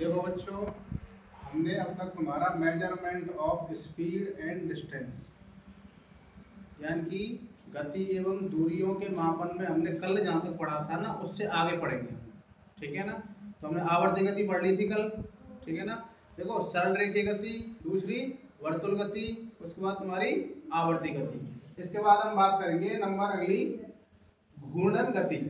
देखो बच्चों, हमने अब तक तुम्हारा measurement of speed and distance यानी कि गति एवं दूरियों के मापन में हमने कल जहाँ तक पढ़ा था ना, उससे आगे पढ़ेंगे। ठीक है ना। तो हमने आवर्ती गति पढ़ ली थी कल। ठीक है ना। देखो, सरल रेखीय गति, दूसरी वर्तुल गति, उसके बाद तुम्हारी आवर्ती गति। इसके बाद हम बात करेंगे नंबर अगली घूर्णन गति।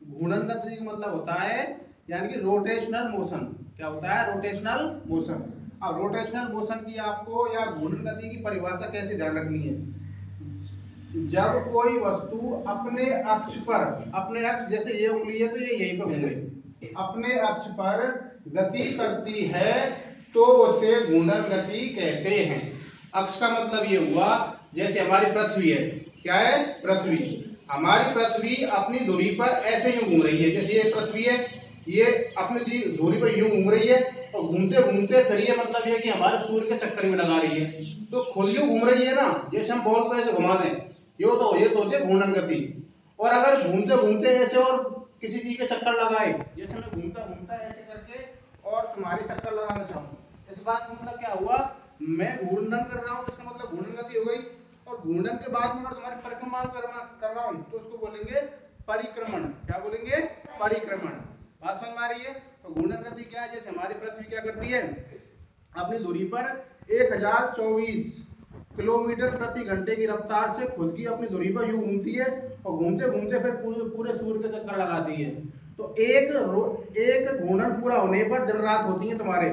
घूर्णन गति का मतलब होता है यानी कि रोटेशनल मोशन। क्या होता है? Rotational motion. अब रोटेशनल मोशन की आपको या घूर्णन गति की परिभाषा कैसे ध्यान रखनी है? जब कोई वस्तु अपने अक्ष पर, अपने अक्ष जैसे ये उंगली है तो ये यहीं पर घूमे, अपने अक्ष पर गति करती है तो उसे घूर्णन गति कहते हैं। अक्ष का मतलब ये हुआ जैसे हमारी पृथ्वी है। क्या है? पृथ्वी। हमारी पृथ्वी अपनी धुरी पर ऐसे यूं घूम रही है, जैसे ये पृथ्वी है, ये अपनी धुरी पर यूं घूम रही है और घूमते घूमते फिर ये मतलब ये कि हमारे सूर्य के चक्कर में लगा रही है। तो खुद यूं घूम रही है ना, जैसे हम बॉल को ऐसे घुमा दें, ये तो होती है घूर्णन गति। और अगर घूमते घूमते ऐसे और किसी चीज के चक्कर लगाए, जैसे मैं घूमता घूमता ऐसे करके और तुम्हारे चक्कर लगाना चाहूँ, इस बात का मतलब क्या हुआ? मैं घूर्णन कर रहा हूँ, इसका मतलब घूर्णन गति हो गई। और घूर्णन के बाद में अगर तुम्हारी परिक्रमा कर रहा हूँ तो उसको बोलेंगे परिक्रमण। क्या बोलेंगे? परिक्रमण। बात समझ में आ रही है? तो घूर्णन गति क्या है? जैसे हमारी पृथ्वी क्या करती है, अपनी दूरी पर 1024 किलोमीटर प्रति घंटे की रफ्तार से खुद की अपनी दूरी पर यूं घूमती है और घूमते घूमते फिर पूरे सूर्य के चक्कर लगाती है। तो एक घूर्णन पूरा होने पर दिन रात होती है तुम्हारे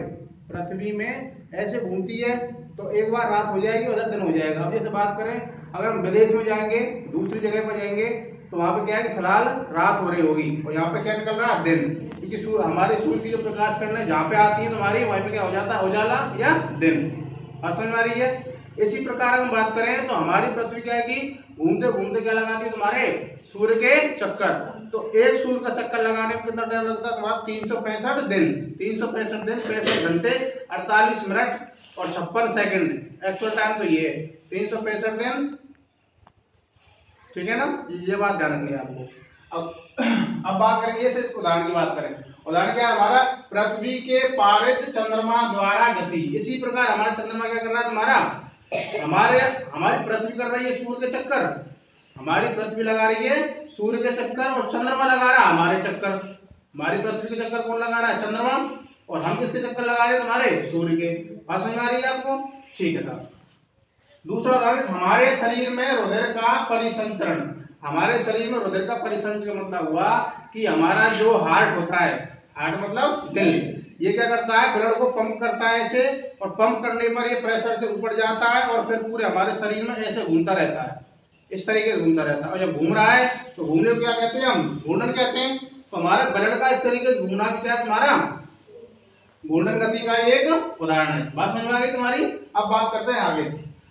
पृथ्वी में, ऐसे घूमती है तो एक बार रात हो जाएगी, उधर दिन हो जाएगा। अब जैसे बात करें, अगर हम विदेश में जाएंगे, दूसरी जगह पर जाएंगे, तो वहां पे क्या है कि फिलहाल रात हो रही होगी और यहाँ पे क्या निकल रहा है? दिन। क्योंकि हमारे सूर्य की जो प्रकाश किरणें जहाँ पे आती है तुम्हारी, वहीं पे क्या हो जाता है? उजाला या दिन। बात समझ में आ रही है? इसी प्रकार हम बात करें तो हमारी पृथ्वी क्या है कि घूमते घूमते क्या लगाती है तुम्हारे सूर्य के चक्कर। तो एक सूर्य का चक्कर लगाने में कितना टाइम लगता है तुम्हारा? 365 दिन। 365 दिन 65 घंटे 48 मिनट और 56 सेकंड। एक्चुअल टाइम तो ये है 365 दिन। ठीक है ना। ये बात ध्यान रखनी है आपको। अब बात करेंगे इस उदाहरण की बात करें। उदाहरण क्या है हमारा? पृथ्वी के पारित चंद्रमा द्वारा गति। इसी प्रकार हमारा चंद्रमा क्या कर रहा है तुम्हारा? हमारी पृथ्वी कर रही है सूर्य के चक्कर, हमारी पृथ्वी लगा रही है सूर्य के चक्कर और चंद्रमा लगा रहा है हमारे चक्कर। हमारी पृथ्वी के चक्कर कौन लगा रहा है? चंद्रमा। और हम किसके चक्कर लगा रहे हैं? तुम्हारे सूर्य के। बात समझ में आ रही है आपको? ठीक है साहब। दूसरा उदाहरण, हमारे शरीर में रुधिर का परिसंचरण। हमारे शरीर में रुधिर का परिसंचरण का मतलब हुआ कि हमारा जो हार्ट होता है, हार्ट मतलब दिल, ये क्या करता है? ब्लड को पंप करता है ऐसे, और पंप करने पर ये प्रेशर से ऊपर जाता है और फिर पूरे हमारे शरीर में ऐसे घूमता रहता है, इस तरीके से घूमता रहता है। और जब घूम रहा है तो घूमने को क्या कहते हैं? हम घूर्णन कहते हैं। तो हमारे ब्लड का इस तरीके से घूमना भी क्या है तुम्हारा? घूर्णन गति का एक उदाहरण है। बात समझ में आ गई तुम्हारी? अब बात करते हैं आगे।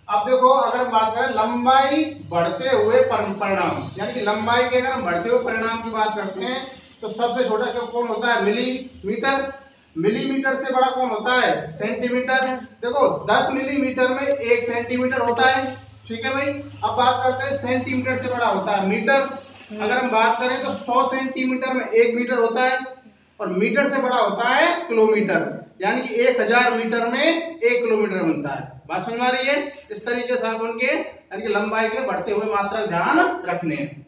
अब देखो, अगर हम बात करें लंबाई बढ़ते हुए परिणाम, यानी कि लंबाई के अगर हम बढ़ते हुए परिणाम की बात करते हैं तो सबसे छोटा कौन होता है? मिलीमीटर। मिलीमीटर से बड़ा कौन होता है? सेंटीमीटर। देखो 10 मिलीमीटर में 1 सेंटीमीटर होता है। ठीक है भाई। अब बात करते हैं सेंटीमीटर से बड़ा होता है मीटर। अगर हम बात करें तो 100 सेंटीमीटर में 1 मीटर होता है और मीटर से बड़ा होता है किलोमीटर, यानी कि 1000 मीटर में 1 किलोमीटर बनता है। बात समझ में आ रही है? इस तरीके से आप उनके यानी कि लंबाई के बढ़ते हुए मात्रा ध्यान रखने हैं।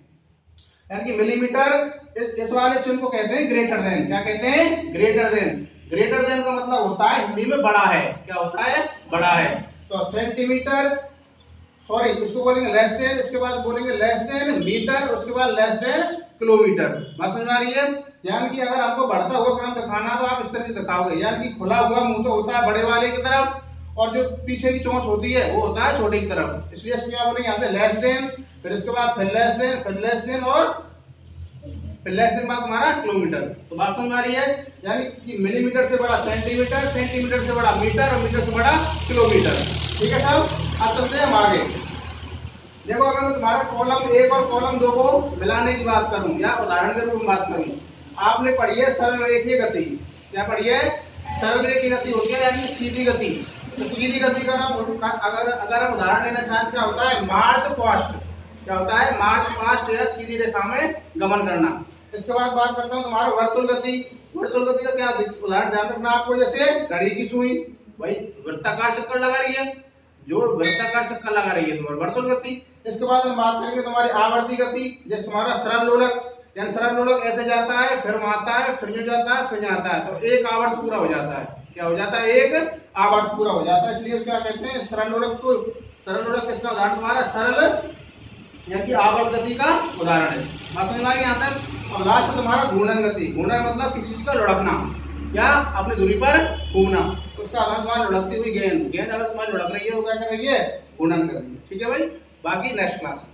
यानी कि मिलीमीटर इस वाले चिन्ह को कहते हैं ग्रेटर देन। क्या कहते हैं? Greater than. ग्रेटर देन का मतलब होता है हिंदी में बड़ा है। क्या होता है? बड़ा है। तो सेंटीमीटर, सॉरी इसको बोलेंगे लेस देन, इसके बाद बोलेंगे लेस देन मीटर, उसके बाद लेस देन किलोमीटर। बात समझ में आ रही है? यानी कि अगर आपको बढ़ता हुआ क्रम दिखाना तो आप इस तरह से दिखाओगे, यानी कि खुला हुआ मुंह तो होता है बड़े वाले की तरफ और जो पीछे की चोंच होती है वो होता है छोटे की तरफ। इसलिए इसको क्या बोलेंगे? यहाँ से लेस देन, फिर इसके बाद फिर लेस देन, फिर लेस देन और फिर लेस देन बाद तुम्हारा किलोमीटर। तो बात समझ में आ रही है? यानी कि मिलीमीटर से बड़ा सेंटीमीटर, सेंटीमीटर से बड़ा मीटर और मीटर से बड़ा किलोमीटर। ठीक है साहब। अब चलते हैं हम आगे। देखो, अगर मैं तुम्हारा कॉलम 1 और कॉलम 2 को मिलाने की बात करूं या उदाहरण के रूप में बात करूं, आपने पढ़ी है सरल रेखीय गति। क्या पढ़ी है? सरल रेखीय गति होती है यानी सीधी गति। तो सीधी गति का अगर हम उदाहरण लेना चाहें क्या होता है? March past. क्या होता है? मार्च पास्ट या सीधी रेखा में गमन करना। इसके बाद बात करता हूं तुम्हारा वर्तुल गति। वर्तुल गति का क्या उदाहरण ध्यान रखना आपको, जैसे घड़ी की सुई भाई वृत्ताकार चक्कर लगा रही है, जो वृत्ताकार चक्कर लगा रही है तुम्हारी वर्तुल गति। इसके बाद हम बात करेंगे तुम्हारी आवर्ती गति, जैसे तुम्हारा सरल लोलक, यानी सरल लोलक ऐसे जाता है फिर वहां आता है फिर ये जाता है फिर यहाँ आता है, तो एक आवर्त पूरा हो जाता है। क्या हो जाता है? एक आवर्त पूरा हो जाता है, इसलिए क्या कहते हैं सरल लोलक को। सरल लोलक किसका उदाहरण? तुम्हारा सरल यानी कि आवर्त गति का उदाहरण है। बात समझ में आ गई यहाँ तक? अब लास्ट तुम्हारा घूर्णन गति। घूर्णन मतलब किसी चीज का लुढ़कना या अपनी दूरी पर घूमना, उसका उदाहरण तुम्हारा लुढ़कती हुई गेंद। गेंद अगर तुम्हारी लुढ़क रही है वो क्या कर रही है? घूर्णन कर रही है। ठीक है भाई, बाकी नेक्स्ट क्लास।